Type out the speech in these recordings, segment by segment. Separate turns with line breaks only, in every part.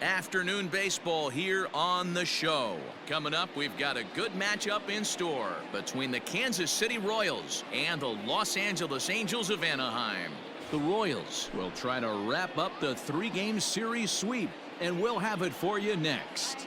Afternoon baseball here on the show. Coming up, we've got a good matchup in store between the Kansas City Royals and the Los Angeles Angels of Anaheim. The Royals will try to wrap up the three-game series sweep, and we'll have it for you next.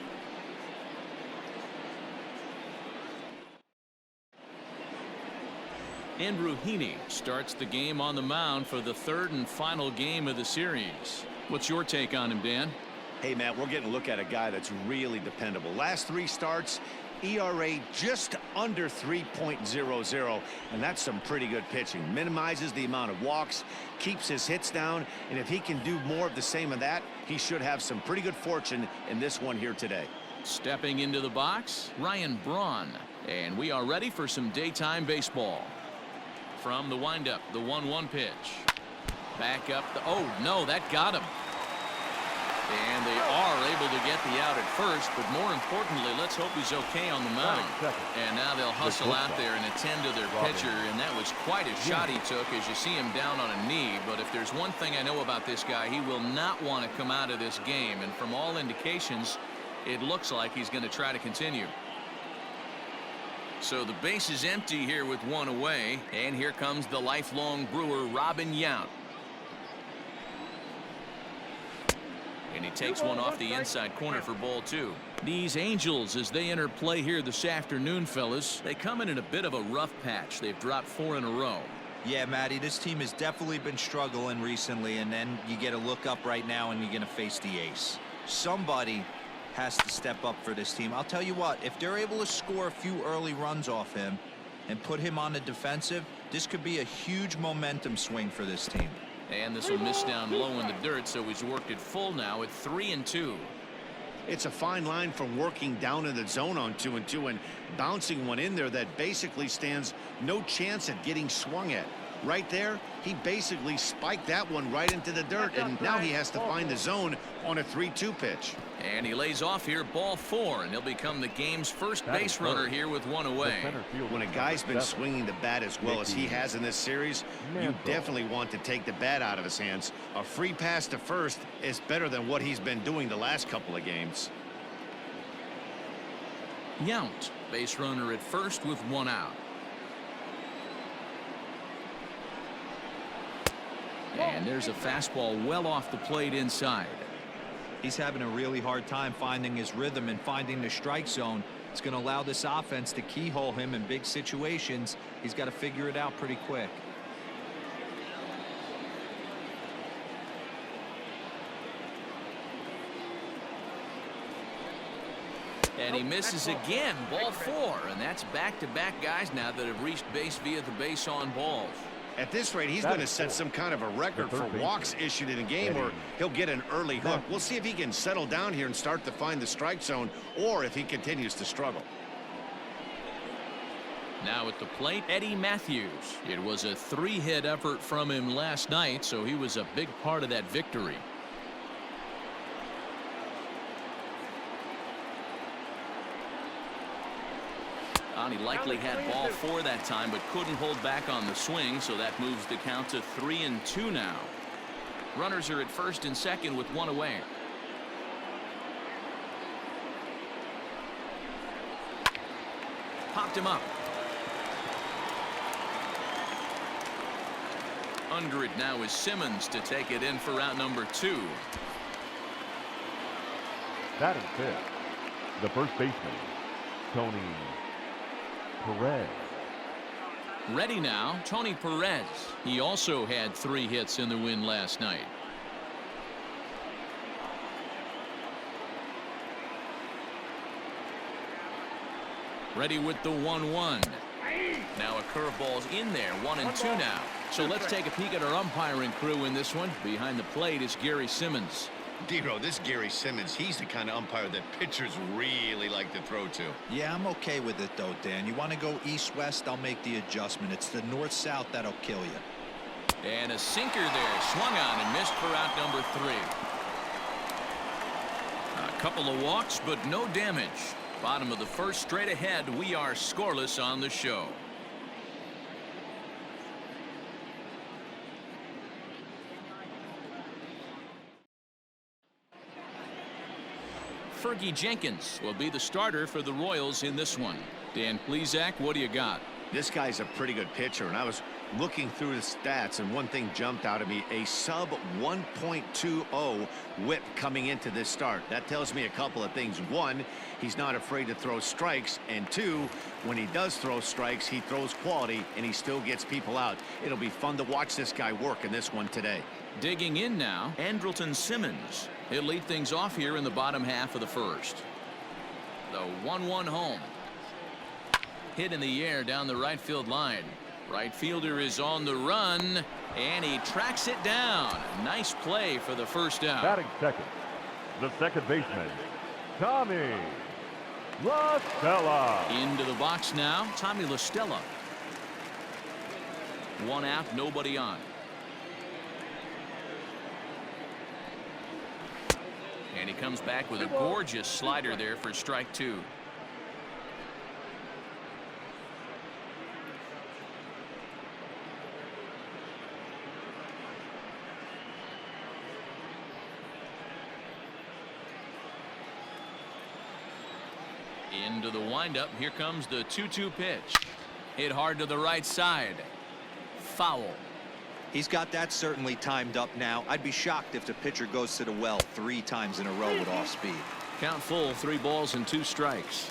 Andrewton starts the game on the mound for the third and final game of the series. What's your take on him, Dan?
Hey, Matt, we're getting a look at a guy that's really dependable. Last three starts, ERA just under 3.00, and that's some pretty good pitching. Minimizes the amount of walks, keeps his hits down, and if he can do more of the same of that, he should have some pretty good fortune in this one here today.
Stepping into the box, Braun, and we are ready for some daytime baseball. From the windup, the 1-1 pitch. Back up the, oh no, that got him. And they are able to get the out at first, but more importantly, let's hope he's okay on the mound. And now they'll hustle out there and attend to their pitcher, and that was quite a shot he took as you see him down on a knee. But if there's one thing I know about this guy, he will not want to come out of this game, and from all indications, it looks like he's going to try to continue. So the base is empty here with one away, and here comes the lifelong Brewer, Robin Yount. And he takes one off the inside corner for ball two. These Angels, as they enter play here this afternoon, fellas, they come in a bit of a rough patch. They've dropped 4 in a row.
Yeah, Matty, this team has definitely been struggling recently, and then you get a look up right now and you're going to face the ace. Somebody has to step up for this team. I'll tell you what, if they're able to score a few early runs off him and put him on the defensive, this could be a huge momentum swing for this team.
And this will miss down low in the dirt, so he's worked it full now at 3-2.
It's a fine line from working down in the zone on 2-2 and bouncing one in there that basically stands no chance at getting swung at. Right there, he basically spiked that one right into the dirt, and now he has to find the zone on a 3-2 pitch.
And he lays off here, ball 4, and he'll become the game's first base runner here with one away.
When a guy's been swinging the bat as well as he has in this series, you definitely want to take the bat out of his hands. A free pass to first is better than what he's been doing the last couple of games.
Yount, base runner at first with one out. And there's a fastball well off the plate inside.
He's having a really hard time finding his rhythm and finding the strike zone. It's going to allow this offense to keyhole him in big situations. He's got to figure it out pretty quick.
And he misses again, ball 4, and that's back-to-back guys now that have reached base via the base on balls.
At this rate, he's going to set some kind of a record for walks issued in a game where he'll get an early hook. We'll see if he can settle down here and start to find the strike zone, or if he continues to struggle.
Now at the plate, Eddie Matthews. It was a 3-hit effort from him last night, so he was a big part of that victory. He likely had ball 4 that time, but couldn't hold back on the swing, so that moves the count to 3-2 now. Runners are at first and second with one away. Popped him up. Under it now is Simmons to take it in for out number 2.
Batting fifth, the first baseman, Tony Perez.
Ready now, Tony Perez. He also had 3 hits in the win last night. Ready with the 1-1. Now a curveball's in there, 1-2 now. So let's take a peek at our umpiring crew in this one. Behind the plate is Gary Simmons.
Dero, this Gary Simmons, he's the kind of umpire that pitchers really like to throw to.
Yeah, I'm okay with it, though, Dan. You want to go east-west, I'll make the adjustment. It's the north-south that'll kill you.
And a sinker there, swung on and missed for out number 3. A couple of walks, but no damage. Bottom of the first, straight ahead. We are scoreless on the show. Fergie Jenkins will be the starter for the Royals in this one. Dan Plesac, what do you got?
This guy's a pretty good pitcher, and I was looking through the stats, and one thing jumped out at me: a sub 1.20 whip coming into this start. That tells me a couple of things. One, he's not afraid to throw strikes, and two, when he does throw strikes, he throws quality and he still gets people out. It'll be fun to watch this guy work in this one today.
Digging in now, Andrelton Simmons. He'll lead things off here in the bottom half of the first. The 1-1 home. Hit in the air down the right field line. Right fielder is on the run, and he tracks it down. Nice play for the first out.
Batting second, the second baseman, Tommy La Stella.
Into the box now, Tommy La Stella. One out, nobody on. And he comes back with a gorgeous slider there for strike two. Into the windup. Here comes the 2-2 pitch. Hit hard to the right side. Foul.
He's got that certainly timed up now. I'd be shocked if the pitcher goes to the well 3 times in a row with off speed.
Count full, 3 balls and 2 strikes.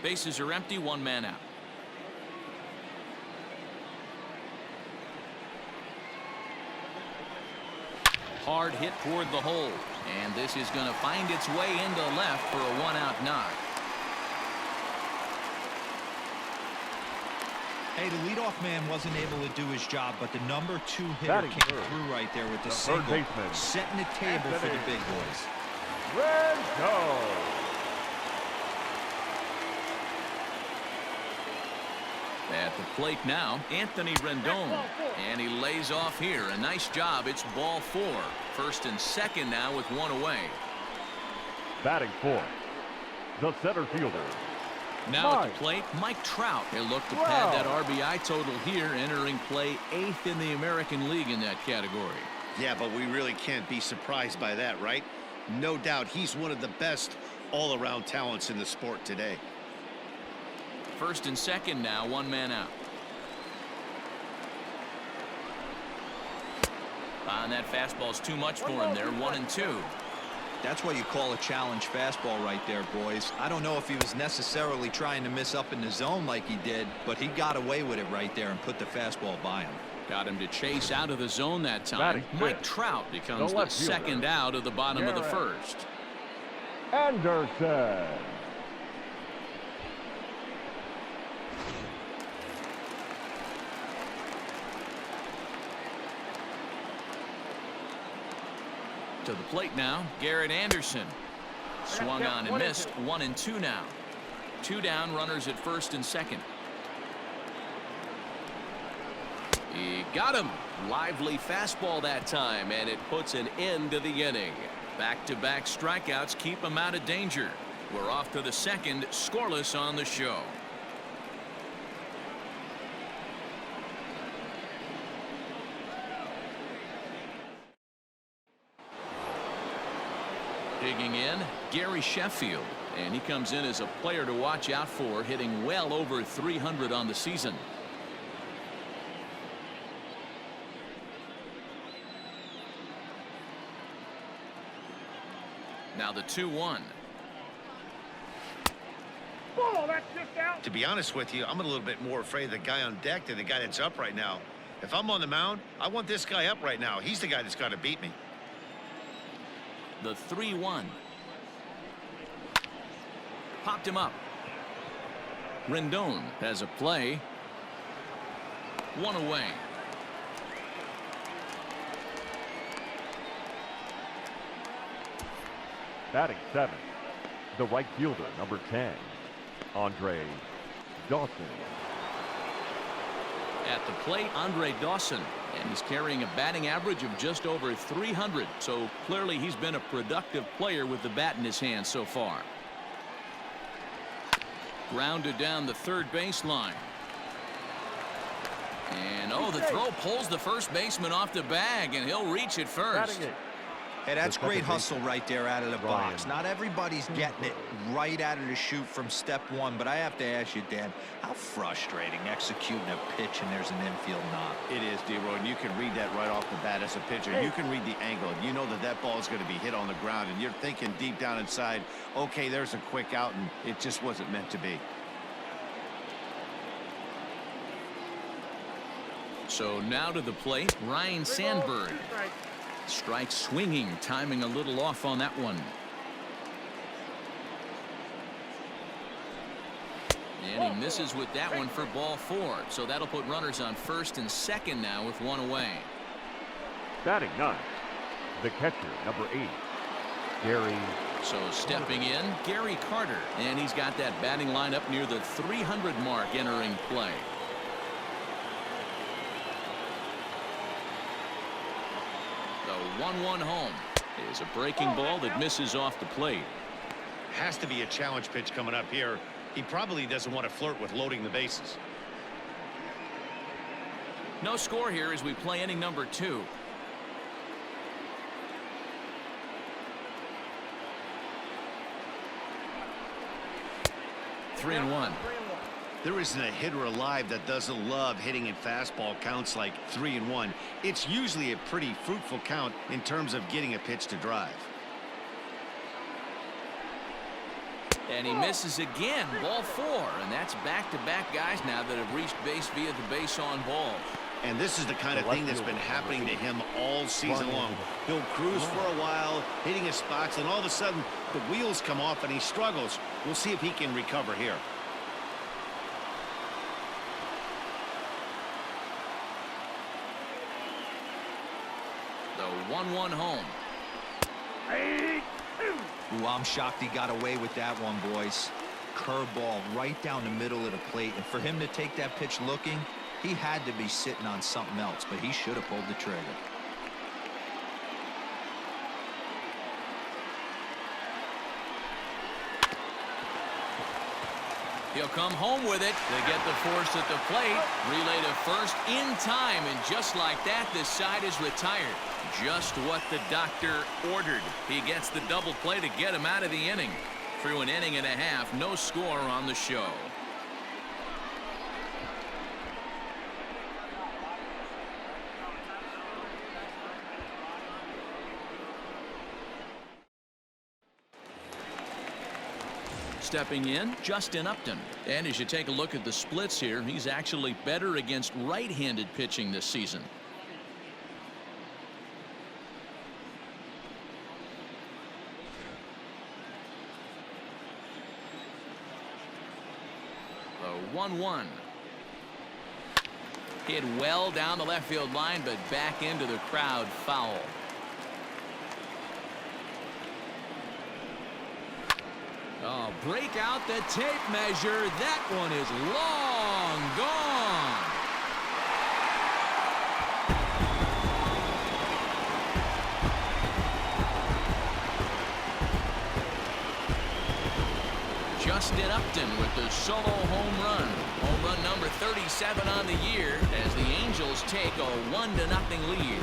Bases are empty, 1 man out. Hard hit toward the hole, and this is going to find its way into left for a 1-out knock.
Hey, the leadoff man wasn't able to do his job, but the number 2 hitter
Batting
came
third,
through right there with the
third
single,
baseman,
setting the table for the big boys.
Rendon.
At the plate now, Anthony Rendon, and he lays off here. A nice job. It's ball 4. First and second now with 1 away.
Batting fourth, the center fielder,
Now at the plate, Mike Trout. He'll look to pad that RBI total here, entering play 8th in the American League in that category.
Yeah, but we really can't be surprised by that, right? No doubt he's one of the best all-around talents in the sport today.
First and second now, 1 man out. And that fastball's too much for him there. 1-2.
That's what you call a challenge fastball right there, boys. I don't know if he was necessarily trying to miss up in the zone like he did, but he got away with it right there and put the fastball by him.
Got him to chase out of the zone that time. Mike Trout becomes the second out of the bottom of the first.
Anderson.
To the plate now, Garrett Anderson. Swung on and missed. 1-2 now. 2 down, runners at first and second. He got him. Lively fastball that time, and it puts an end to the inning. Back-to-back strikeouts keep him out of danger. We're off to the second, scoreless on the show. Digging in, Gary Sheffield, and he comes in as a player to watch out for, hitting well over 300 on the season. Now the 2-1.
To be honest with you, I'm a little bit more afraid of the guy on deck than the guy that's up right now. If I'm on the mound, I want this guy up right now. He's the guy that's got to beat me.
The 3-1. Popped him up. Rendon has a play. 1 away.
Batting seventh, the right fielder, number 10, Andre Dawson.
At the plate, Andre Dawson, and he's carrying a batting average of just over 300, so clearly he's been a productive player with the bat in his hand so far. Grounded down the third baseline. And, oh, the throw pulls the first baseman off the bag, and he'll reach it first.
Batting eighth.
Hey, that's
The
great
second
hustle
baseman,
right there out of the box.
Braun.
Not everybody's getting it right out of the chute from step one, but I have to ask you, Dan, how frustrating executing a pitch and there's an infield knock.
It is, D-Roy, and you can read that right off the bat as a pitcher. You can read the angle. You know that that ball is going to be hit on the ground, and you're thinking deep down inside, okay, there's a quick out, and it just wasn't meant to be.
So now to the plate, Ryan Sandberg. Strike swinging, timing a little off on that one. And he misses with that one for ball 4. So that'll put runners on first and second now with one away.
Batting ninth, the catcher, number 8, Gary.
So stepping in, Gary Carter. And he's got that batting lineup near the 300 mark entering play. The 1-1 home is a breaking ball that misses off the plate.
Has to be a challenge pitch coming up here. He probably doesn't want to flirt with loading the bases.
No score here as we play inning number 2. Three and one.
There isn't a hitter alive that doesn't love hitting in fastball counts like 3-1. It's usually a pretty fruitful count in terms of getting a pitch to drive.
And he misses again, ball 4, and that's back-to-back guys now that have reached base via the base on ball.
And this is the kind of thing that's been happening to him all season long. He'll cruise for a while, hitting his spots, and all of a sudden the wheels come off and he struggles. We'll see if he can recover here.
The 1-1 home.
Ooh, I'm shocked he got away with that one, boys. Curveball right down the middle of the plate, and for him to take that pitch looking, he had to be sitting on something else, but he should have pulled the trigger.
He'll come home with it to get the force at the plate. Relay to first in time, and just like that, this side is retired. Just what the doctor ordered. He gets the double play to get him out of the inning. Through an inning and a half, no score on the show. Stepping in, Justin Upton. And as you take a look at the splits here, he's actually better against right-handed pitching this season. The 1-1. Hit well down the left field line, but back into the crowd, foul. Oh, break out the tape measure. That one is long gone. Justin Upton with the solo home run. Home run number 37 on the year as the Angels take a 1-0 lead.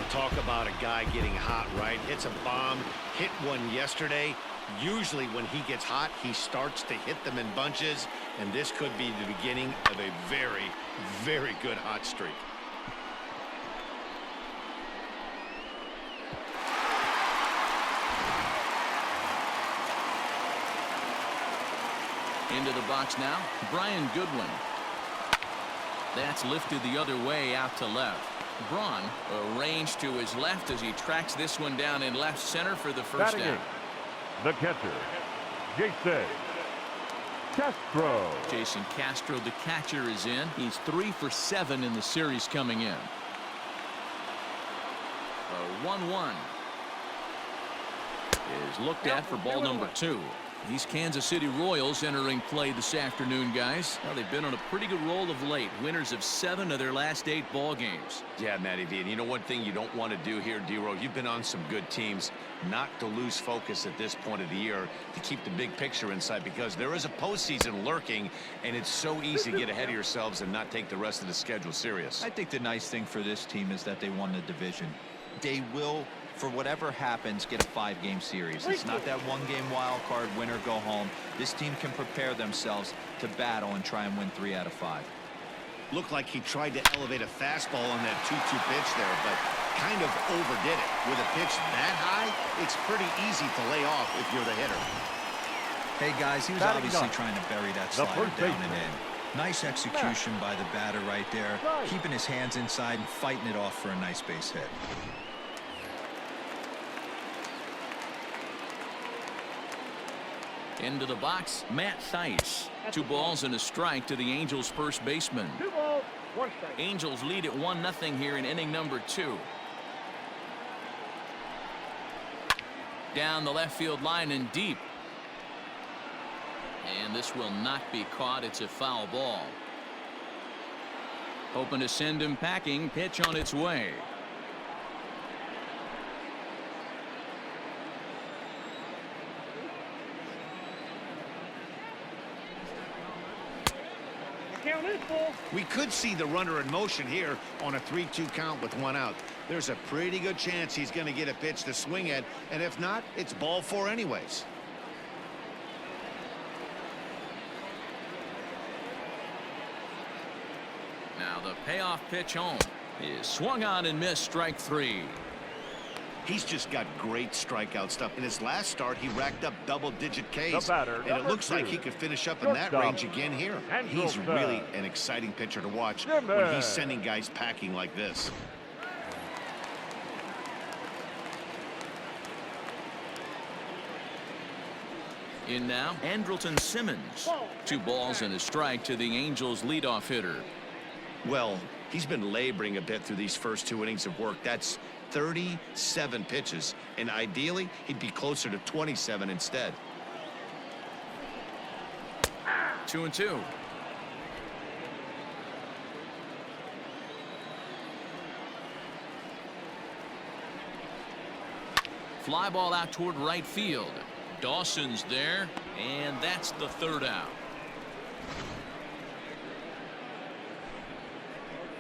Talk about a guy getting hot, right? Hits a bomb, hit one yesterday. Usually when he gets hot, he starts to hit them in bunches, and this could be the beginning of a very, very good hot streak.
Into the box now, Brian Goodwin. That's lifted the other way out to left. Braun arranged to his left as he tracks this one down in left center for the first
Batting
out.
eighth, the catcher, Jason Castro.
Jason Castro, the catcher, is in. He's 3 for 7 in the series coming in. A 1-1 is looked at for ball number 2. These Kansas City Royals entering play this afternoon, guys. Well, they've been on a pretty good roll of late. Winners of 7 of their last 8 ball games.
Yeah, Matty V. And you know one thing you don't want to do here, D-Row, you've been on some good teams, not to lose focus at this point of the year, to keep the big picture in sight, because there is a postseason lurking, and it's so easy to get ahead of yourselves and not take the rest of the schedule serious.
I think the nice thing for this team is that they won the division. They will, for whatever happens, get a 5-game series. It's not that 1-game wild card, win or go home. This team can prepare themselves to battle and try and win 3 out of 5.
Looked like he tried to elevate a fastball on that 2-2 pitch there, but kind of overdid it. With a pitch that high, it's pretty easy to lay off if you're the hitter.
Hey, guys, he was obviously trying to bury that slider down and in. Nice execution by the batter right there, keeping his hands inside and fighting it off for a nice base hit.
Into the box, Matt Theis. 2 balls and a strike to the Angels' first baseman.
2 balls, 1 strike.
Angels lead at 1-0 here in inning number 2. Down the left field line and deep. And this will not be caught. It's a foul ball. Hoping to send him packing. Pitch on its way.
Count is full.
We could see the runner in motion here on a 3-2 count with 1 out. There's a pretty good chance he's going to get a pitch to swing at, and if not, it's ball 4 anyways.
Now the payoff pitch home is swung on and missed, strike 3.
He's just got great strikeout stuff. In his last start, he racked up double-digit Ks,
The batter,
and it looks like he could finish up in that range again here. He's really an exciting pitcher to watch when he's sending guys packing like this.
In now, Andrelton Simmons. 2 balls and a strike to the Angels' leadoff hitter.
Well, he's been laboring a bit through these first 2 innings of work. That's 37 pitches, and ideally he'd be closer to 27 instead.
2-2. Fly ball out toward right field. Dawson's there, and that's the 3rd out.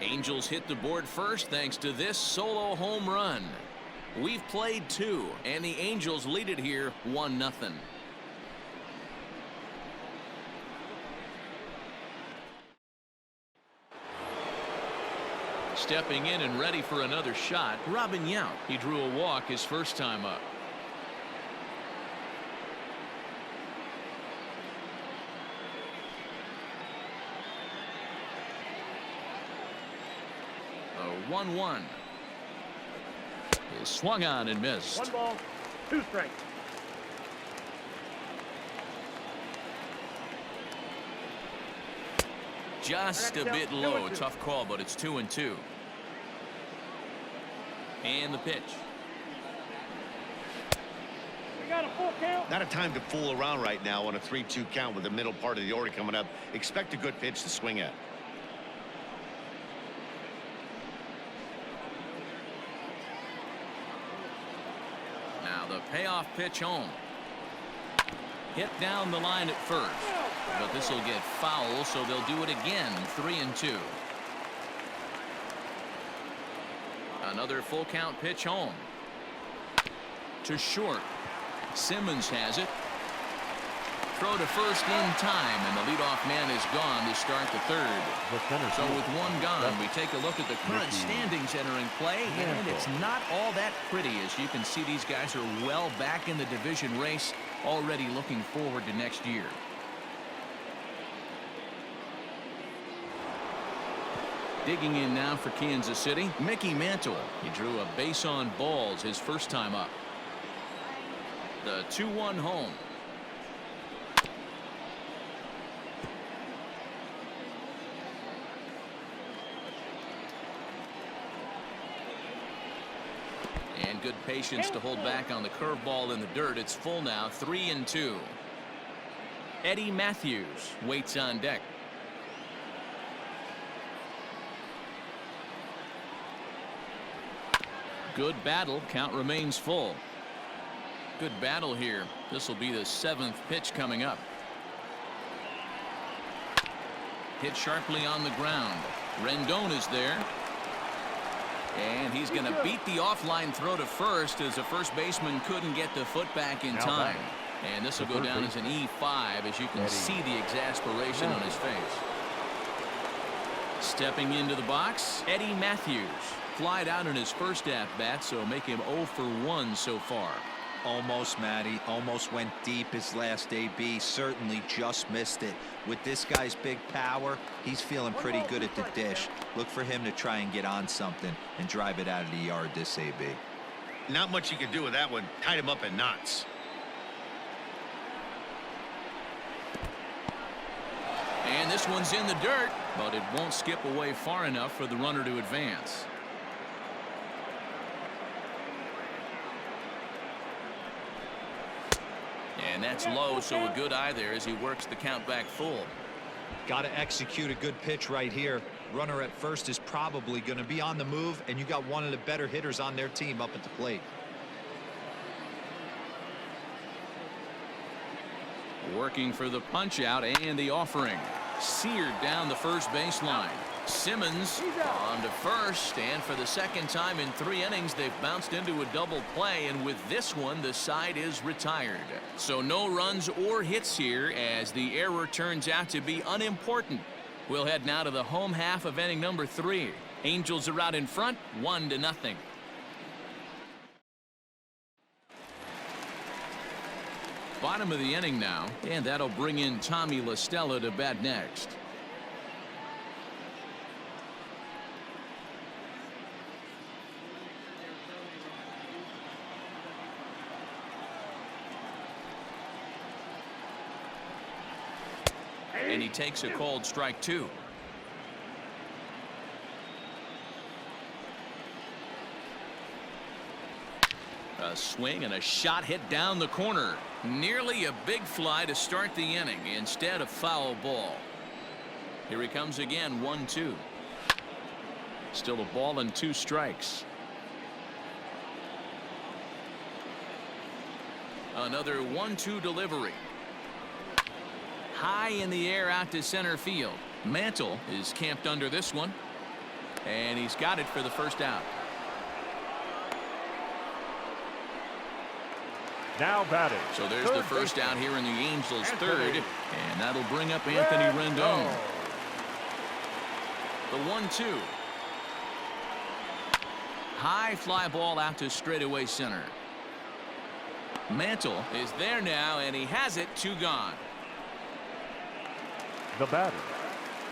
Angels hit the board first thanks to this solo home run. We've played 2, and the Angels lead it here 1-0. Stepping in and ready for another shot, Robin Yount. He drew a walk his first time up. A 1-1. Is swung on and missed.
1 ball, 2 strikes.
Just a bit low. Tough call, but it's 2-2. And the pitch.
We got a full count.
Not a time to fool around right now on a 3-2 count with the middle part of the order coming up. Expect a good pitch to swing at.
Now the payoff pitch home. Hit down the line at first, but this will get foul, so they'll do it again. 3-2. Another full count pitch home. To short. Simmons has it. Throw to first in time, and the leadoff man is gone to start the 3rd. So with 1 gone, we take a look at the current standings entering play, and it's not all that pretty. As you can see, these guys are well back in the division race, already looking forward to next year. Digging in now for Kansas City, Mickey Mantle. He drew a base on balls his first time up. The 2-1 home. And good patience to hold back on the curveball in the dirt. It's full now, 3-2. Eddie Matthews waits on deck. Good battle. Count remains full. Good battle here. This will be the 7th pitch coming up. Hit sharply on the ground. Rendon is there. And he's going to beat the offline throw to first as the first baseman couldn't get the foot back in time. And this will go down as an E5 as you can see the exasperation on his face. Stepping into the box, Eddie Matthews. Flied out in his first at-bat, so make him 0 for 1 so far.
Almost, Matty. Almost went deep his last AB. Certainly just missed it. With this guy's big power, he's feeling pretty good at the dish. Look for him to try and get on something and drive it out of the yard this AB.
Not much you can do with that one. Tied him up in knots.
And this one's in the dirt, but it won't skip away far enough for the runner to advance. And that's low, so a good eye there as he works the count back full.
Got to execute a good pitch right here. Runner at first is probably going to be on the move, and you got one of the better hitters on their team up at the plate.
Working for the punch out and the offering. Seared down the first baseline. Simmons on to first, and for the second time in 3 innings they've bounced into a double play, and with this one the side is retired. So no runs or hits here as the error turns out to be unimportant. We'll head now to the home half of inning number 3. Angels are out in front 1-0. Bottom of the inning now, and that'll bring in Tommy La Stella to bat next. And he takes a called strike 2. A swing and a shot hit down the corner. Nearly a big fly to start the inning. Instead, a foul ball. Here he comes again, 1-2. Still a ball and 2 strikes. Another 1-2 delivery. High in the air out to center field. Mantle is camped under this one. And he's got it for the first out.
Now batting.
So there's the first out here in the Angels' third. And that'll bring up Anthony Rendon. The 1-2. High fly ball out to straightaway center. Mantle is there now, and he has it. 2 gone.
The batter,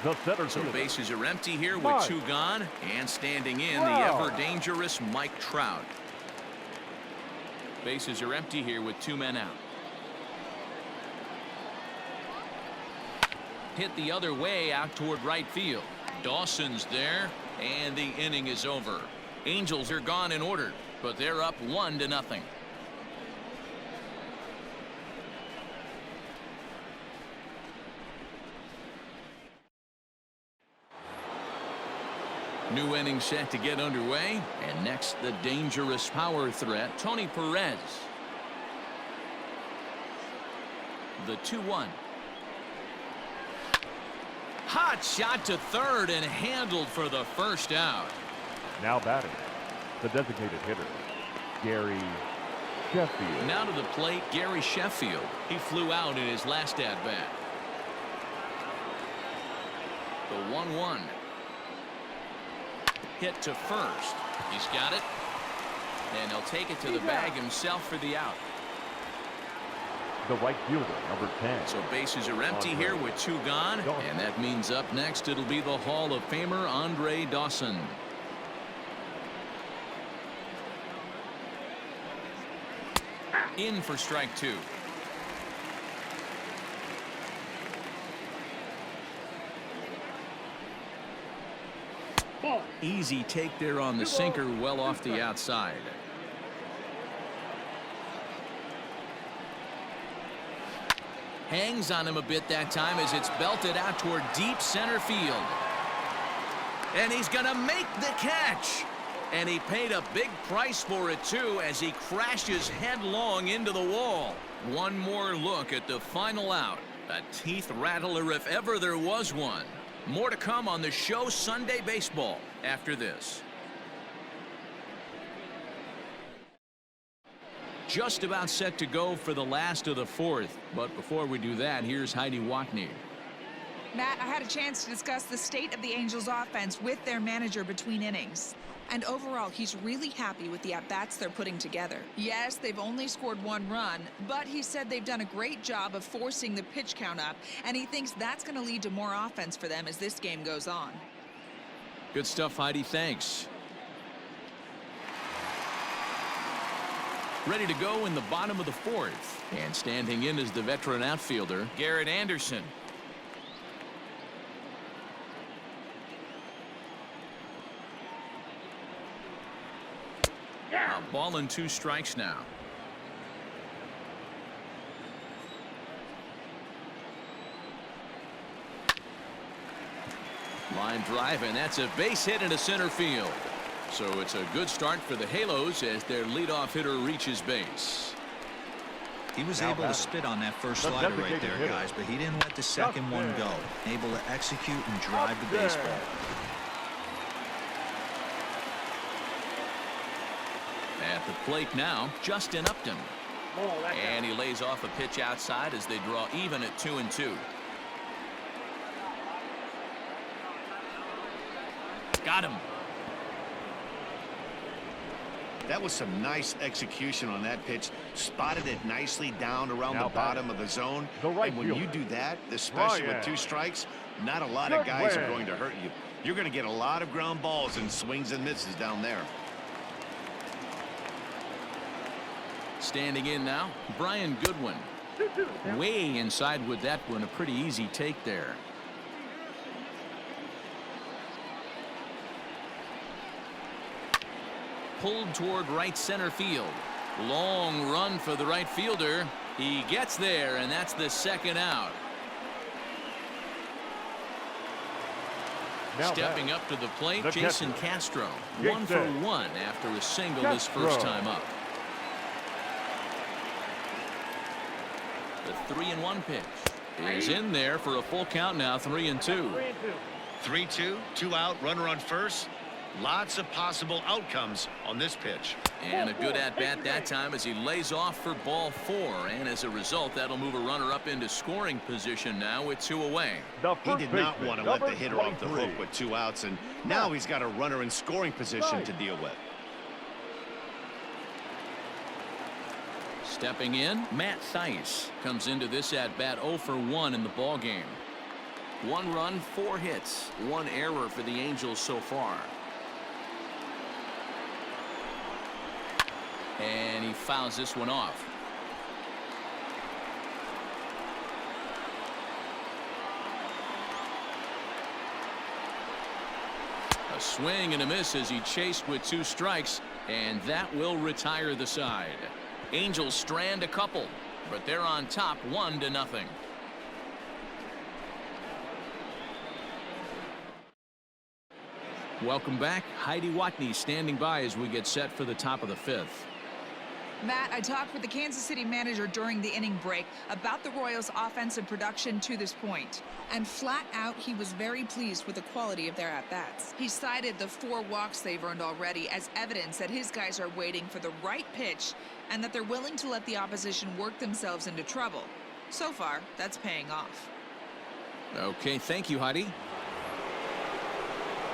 the center
So
fielder.
bases are empty here with 2 gone, and standing in the ever dangerous Mike Trout. Bases are empty here with 2 men out. Hit the other way out toward right field. Dawson's there, and the inning is over. Angels are gone in order, but they're up 1-0. New inning set to get underway, and next the dangerous power threat, Tony Perez. The 2-1. Hot shot to third and handled for the first out.
Now batting, the designated hitter, Gary Sheffield.
Now to the plate, Gary Sheffield. He flew out in his last at-bat. The 1-1. Hit to first. He's got it. And he'll take it to the bag himself for the out.
The right fielder, number 10.
So bases are empty here with 2 gone. And that means up next it'll be the Hall of Famer Andre Dawson. In for strike 2.
Ball.
Easy take there on the sinker, well off the outside. Hangs on him a bit that time as it's belted out toward deep center field. And he's going to make the catch. And he paid a big price for it, too, as he crashes headlong into the wall. One more look at the final out. A teeth rattler if ever there was one. More to come on the show Sunday Baseball after this. Just about set to go for the last of the fourth. But before we do that, here's Heidi Watney.
Matt, I had a chance to discuss the state of the Angels offense with their manager between innings. And overall, he's really happy with the at-bats they're putting together. Yes, they've only scored 1 run, but he said they've done a great job of forcing the pitch count up, and he thinks that's going to lead to more offense for them as this game goes on.
Good stuff, Heidi. Thanks. Ready to go in the bottom of the fourth. And standing in is the veteran outfielder, Garrett Anderson. A ball and 2 strikes now. Line drive, and that's a base hit into center field. So it's a good start for the Halos as their leadoff hitter reaches base.
He was able to spit on that first slider right there, guys, but he didn't let the second one go. Able to execute and drive the baseball.
At the plate now, Justin Upton. And he lays off a pitch outside as they draw even at 2-2. Got him.
That was some nice execution on that pitch. Spotted it nicely down around the bottom of the zone. And when you do that, especially with 2 strikes, not a lot of guys are going to hurt you. You're going to get a lot of ground balls and swings and misses down there.
Standing in now, Brian Goodwin. Way inside with that one. A pretty easy take there. Pulled toward right center field. Long run for the right fielder. He gets there, and that's the second out. Stepping up to the plate, Jason Castro. 1 for 1 after a single his first time up. The 3-1 pitch is in there for a full count now. 3-2.
3-2, 2 out, runner on first. Lots of possible outcomes on this pitch.
And a good at-bat that time as he lays off for ball 4. And as a result, that'll move a runner up into scoring position now with 2 away.
He did not want to let the hitter off the hook with 2 outs, and now he's got a runner in scoring position to deal with.
Stepping in, Matt Theis comes into this at-bat 0 for 1 in the ballgame. 1 run, 4 hits, 1 error for the Angels so far. And he fouls this one off. A swing and a miss as he chased with 2 strikes, and that will retire the side. Angels strand a couple, but they're on top 1-0. Welcome back. Heidi Watney standing by as we get set for the top of the 5th.
Matt, I talked with the Kansas City manager during the inning break about the Royals' offensive production to this point. And flat out, he was very pleased with the quality of their at-bats. He cited the 4 walks they've earned already as evidence that his guys are waiting for the right pitch and that they're willing to let the opposition work themselves into trouble. So far, that's paying off.
Okay, thank you, Heidi.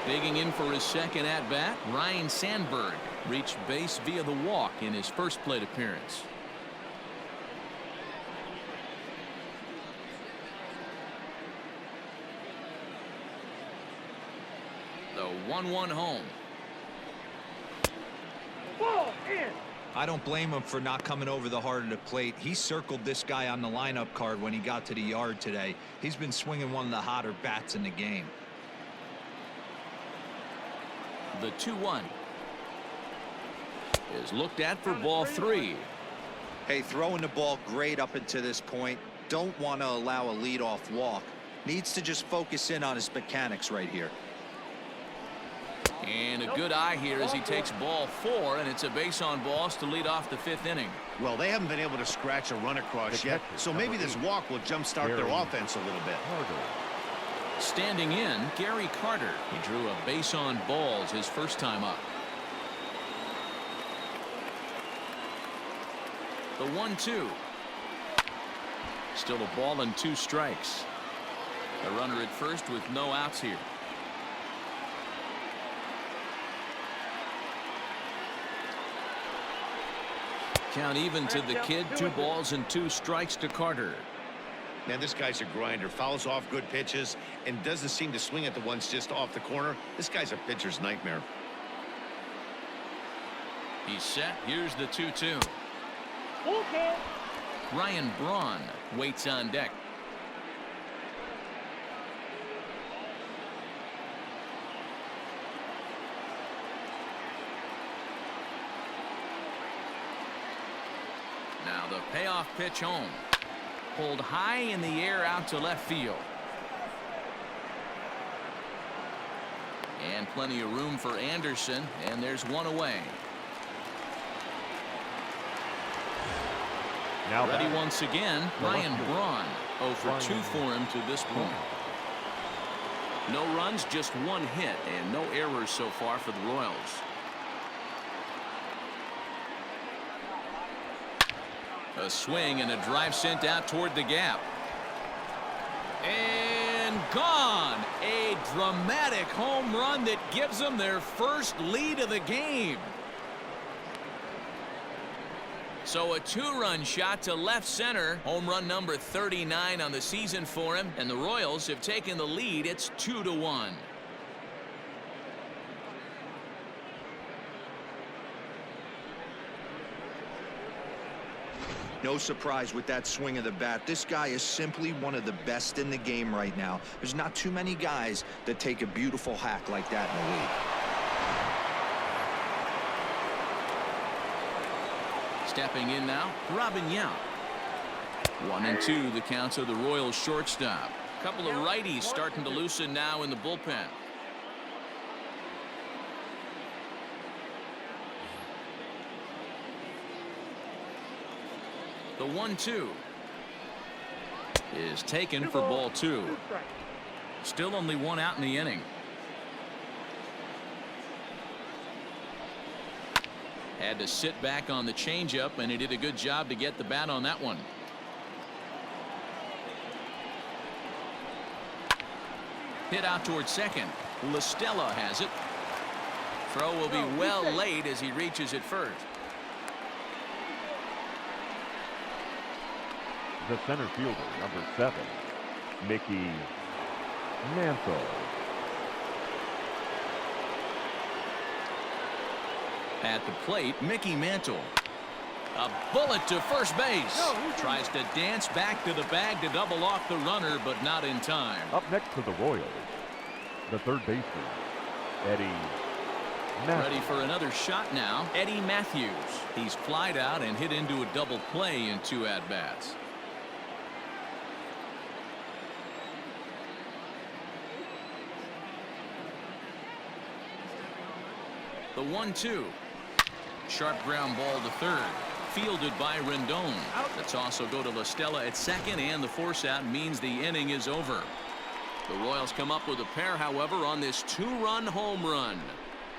Digging in for his second at-bat, Ryan Sandberg reached base via the walk in his first plate appearance. The 1-1 home.
Ball in.
I don't blame him for not coming over the heart of the plate. He circled this guy on the lineup card when he got to the yard today. He's been swinging one of the hotter bats in the game.
The 2-1 is looked at for ball 3.
Hey, throwing the ball great up until this point. don't want to allow a leadoff walk. Needs to just focus in on his mechanics right here.
And a good eye here as he takes ball 4, and it's a base on balls to lead off the 5th inning.
Well, they haven't been able to scratch a run across yet, so maybe this walk will jumpstart their offense a little bit.
Standing in, Gary Carter. He drew a base on balls his first time up. The 1-2. Still a ball and 2 strikes. A runner at first with no outs here. Count even to the kid. 2 balls and 2 strikes to Carter.
Man, this guy's a grinder. Fouls off good pitches and doesn't seem to swing at the ones just off the corner. This guy's a pitcher's nightmare.
He's set. Here's the 2-2.
Full count.
Ryan Braun waits on deck. Now the payoff pitch home. Pulled high in the air out to left field. And plenty of room for Anderson, and there's one away.
Now
Ready
back.
once again, Ryan Braun. 0 for 2 for him to this point. No runs, just 1 hit, and no errors so far for the Royals. A swing and a drive sent out toward the gap. And gone. A dramatic home run that gives them their first lead of the game. So a 2-run shot to left center. Home run number 39 on the season for him. And the Royals have taken the lead. It's 2-1.
No surprise with that swing of the bat. This guy is simply one of the best in the game right now. There's not too many guys that take a beautiful hack like that in the league.
Stepping in now, Robin Yount. 1-2 the counts of the Royals shortstop. A couple of righties starting to loosen now in the bullpen. The 1-2 is taken for ball 2. Still only 1 out in the inning. Had to sit back on the changeup, and he did a good job to get the bat on that one. Hit out towards second. LaStella has it. Throw will be well late as he reaches it first.
The center fielder, number 7, Mickey Mantle.
At the plate, Mickey Mantle. A bullet to first base. Tries to dance back to the bag to double off the runner, but not in time.
Up next for the Royals, the third baseman, Eddie Matthews.
Ready for another shot now, Eddie Matthews. He's flied out and hit into a double play in 2 at-bats. The 1-2. Sharp ground ball to third. Fielded by Rendon. Let's also go to LaStella at second, and the force out means the inning is over. The Royals come up with a pair, however, on this 2-run home run.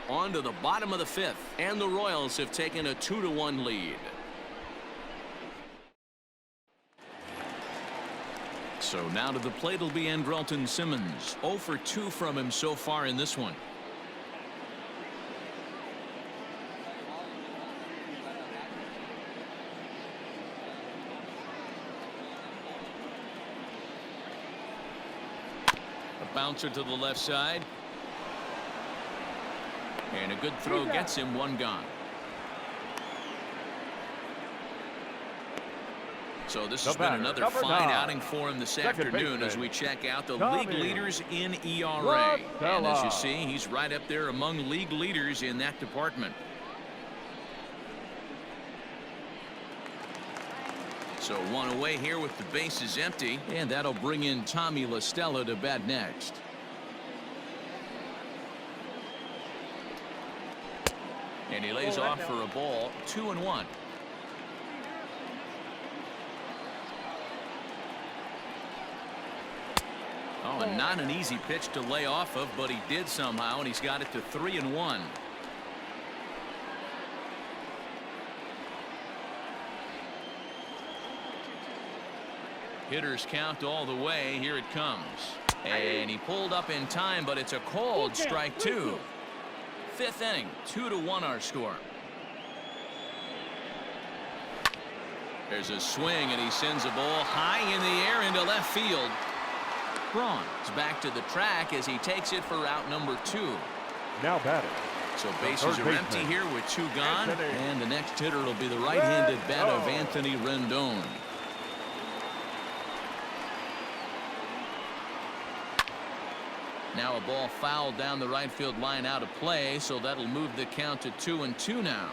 On to the bottom of the 5th, and the Royals have taken a 2-1 lead. So now to the plate will be Andrelton Simmons. 0 for 2 from him so far in this one. Bouncer to the left side. And a good throw gets him 1 gone. So this has been another fine outing for him this afternoon as we check out the league leaders in ERA. And as you see, he's right up there among league leaders in that department. So one away here with the bases empty, and that'll bring in Tommy La Stella to bat next. And he lays off for a ball. 2-1. Oh, and not an easy pitch to lay off of, but he did somehow, and he's got it to 3-1. Hitters count all the way. Here it comes. And he pulled up in time, but it's a called strike 2. Fifth inning, 2-1 our score. There's a swing, and he sends a ball high in the air into left field. Braun is back to the track as he takes it for out number 2.
Now batting.
So bases are empty here with 2 gone, and the next hitter will be the right-handed bat of Anthony Rendon. Now a ball fouled down the right field line out of play, so that'll move the count to 2-2 now.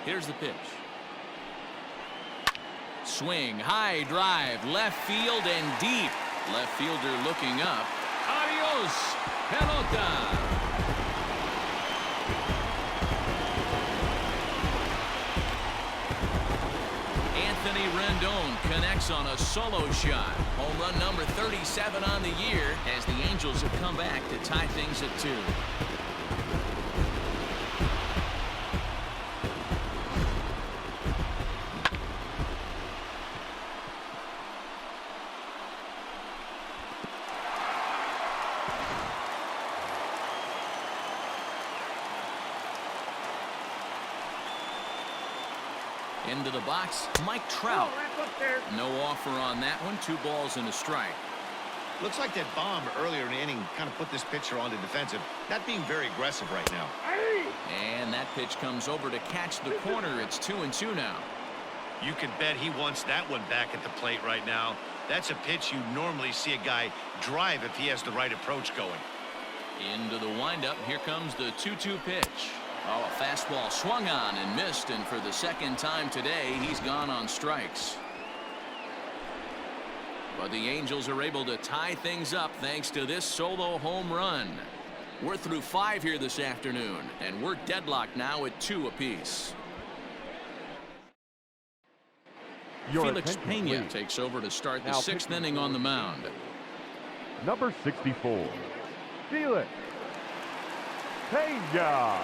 Here's the pitch. Swing, high drive, left field and deep. Left fielder looking up. Adios, pelota. Anthony Rendon connects on a solo shot. Home run number 37 on the year as the Angels have come back to tie things at 2. Into the box, Mike Trout. No offer on that one. 2 balls and a strike.
Looks like that bomb earlier in the inning kind of put this pitcher on the defensive. Not being very aggressive right now.
And that pitch comes over to catch the corner. It's 2-2 now.
You can bet he wants that one back at the plate right now. That's a pitch you normally see a guy drive if he has the right approach going.
Into the windup. Here comes the 2-2 pitch. Oh, a fastball swung on and missed, and for the second time today, he's gone on strikes. But the Angels are able to tie things up thanks to this solo home run. We're through 5 here this afternoon, and we're deadlocked now at 2 apiece. Felix Pena takes over to start the 6th inning on the mound.
Number 64, Felix Pena.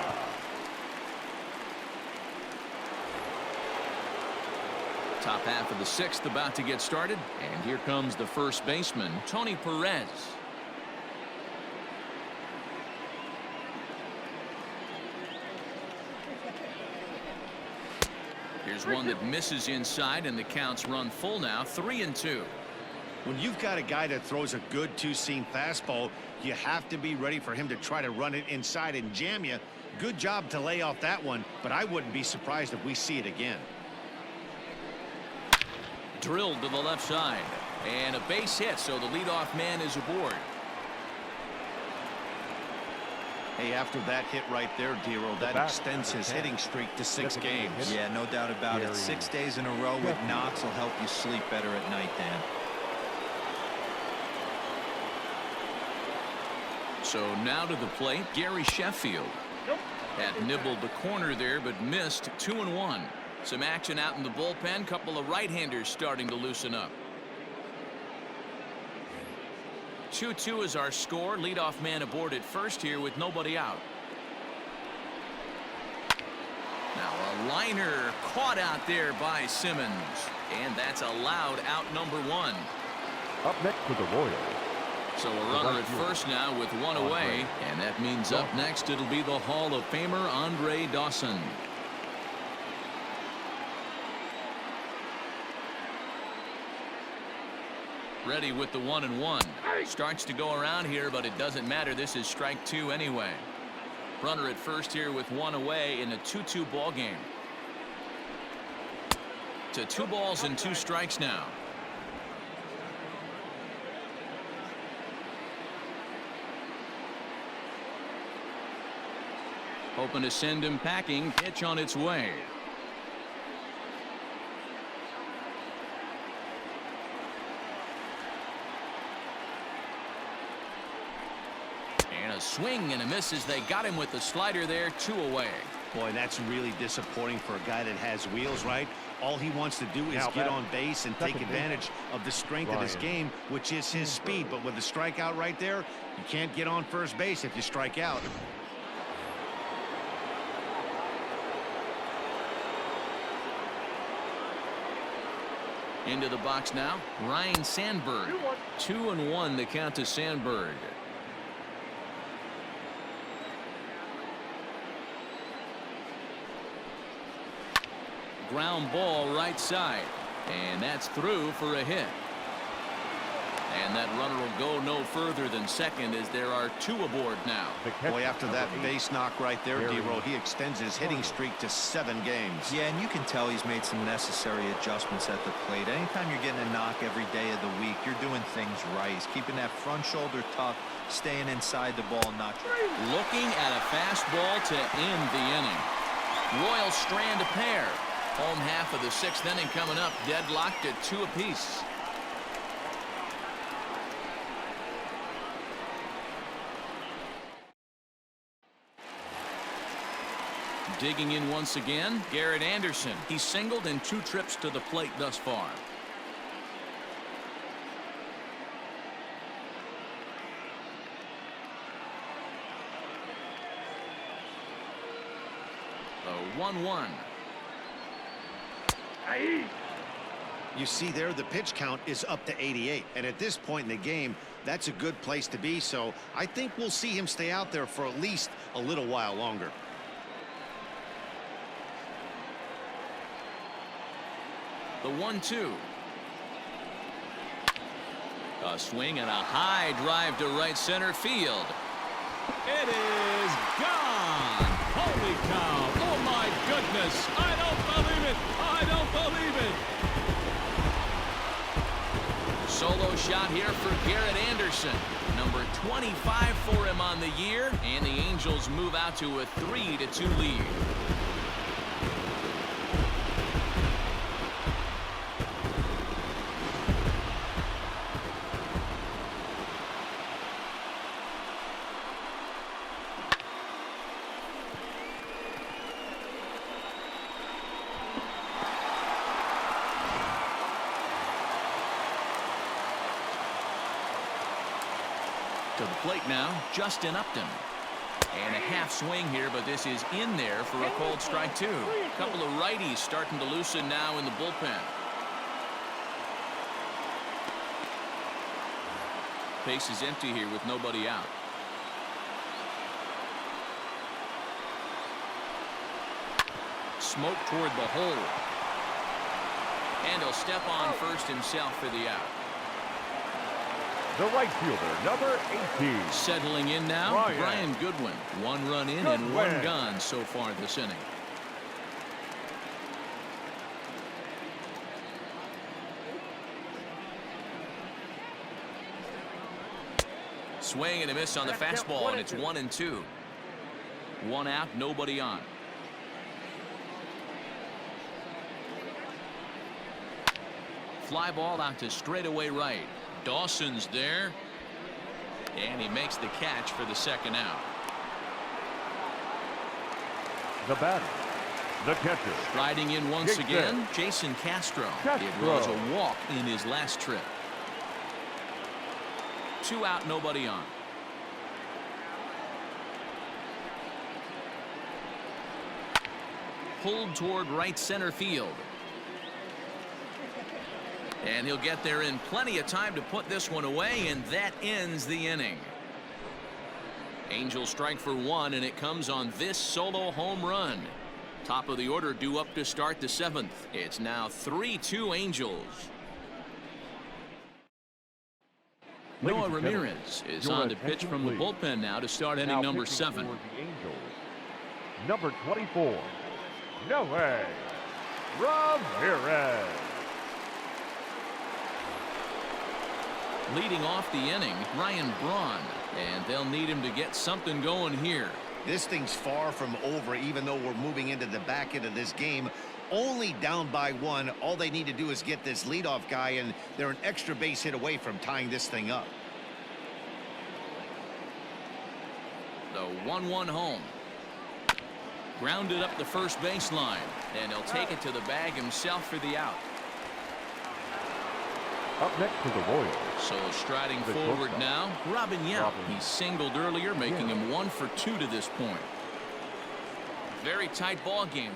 Top half of the 6th about to get started, and here comes the first baseman, Tony Perez. Here's one that misses inside, and the count's run full now, 3-2.
When you've got a guy that throws a good 2-seam fastball, you have to be ready for him to try to run it inside and jam you. Good job to lay off that one, but I wouldn't be surprised if we see it again.
Drilled to the left side, and a base hit, so the leadoff man is aboard.
Hey, after that hit right there, Dero, that extends his hitting streak to 6 games.
Yeah, no doubt about it. 6 days in a row with knocks will help you sleep better at night, Dan.
So now to the plate, Gary Sheffield. Had nibbled the corner there, but missed. 2-1. Some action out in the bullpen. Couple of right-handers starting to loosen up. 2-2 is our score. Leadoff man aboard at first here with nobody out. Now a liner caught out there by Simmons, and that's allowed out number 1.
Up next for the Royals.
So a runner at first now with 1 away, and that means up next it'll be the Hall of Famer Andre Dawson. Ready with the 1-1. Starts to go around here, but it doesn't matter. This is strike 2 anyway. Runner at first here with 1 away in a 2-2 ball game. To 2 balls and 2 strikes now. Hoping to send him packing. Pitch on its way. A swing and a miss as they got him with the slider there, 2 away.
Boy, that's really disappointing for a guy that has wheels, right? All he wants to do is
Now
get on base and take advantage of the strength of his
Brian.
game, which is his speed. But with the strikeout right there, you can't get on first base if you strike out.
Into the box now, Ryan Sandberg. 2-1 the count to Sandberg. Ground ball right side, and that's through for a hit. And that runner will go no further than second as there are 2 aboard now.
Boy, after that base knock right there, D-Row, he extends his hitting streak to 7 games.
Yeah, and you can tell he's made some necessary adjustments at the plate. Anytime you're getting a knock every day of the week, you're doing things right. He's keeping that front shoulder tucked, staying inside the ball, not
Looking at a fastball to end the inning. Royals strand a pair. Home half of the 6th inning coming up, deadlocked at 2 apiece. Digging in once again, Garrett Anderson. He's singled in 2 trips to the plate thus far. The 1-1.
You see there, the pitch count is up to 88. And at this point in the game, that's a good place to be. So I think we'll see him stay out there for at least a little while longer.
The 1-2. A swing and a high drive to right center field. It is gone. Holy cow. Oh, my goodness. I don't believe it. I don't believe it. Solo shot here for Garrett Anderson. Number 25 for him on the year. And the Angels move out to a 3-2 lead. To the plate now, Justin Upton. And a half swing here, but this is in there for a cold strike 2. A couple of righties starting to loosen now in the bullpen. Base is empty here with nobody out. Smoke toward the hole. And he'll step on first himself for the out.
The right fielder, number 18.
Settling in now, Brian Goodwin. 1 run in and 1 gone so far this inning. Swing and a miss on the fastball, and it's 1-2. 1 out, nobody on. Fly ball out to straightaway right. Dawson's there, and he makes the catch for the 2nd out.
The batter, the catcher.
Striding in once again, Jason Castro. It was a walk in his last trip. 2 out, nobody on. Pulled toward right center field. And he'll get there in plenty of time to put this one away, and that ends the inning. Angels strike for 1, and it comes on this solo home run. Top of the order due up to start the 7th. It's now 3-2 Angels. Noah Ramirez is on to pitch from the bullpen now to start inning number 7.
The Angels, number 24, Noah Ramirez.
Leading off the inning, Ryan Braun, and they'll need him to get something going here.
This thing's far from over, even though we're moving into the back end of this game. Only down by 1. All they need to do is get this leadoff guy, and they're an extra base hit away from tying this thing up.
The 1-1 home. Grounded up the first baseline, and he'll take it to the bag himself for the out.
Up next for the Royals.
So striding
The
forward
shortstop.
now, Robin Yount.
Robin.
He singled earlier, making him 1 for 2 to this point. Very tight ball game.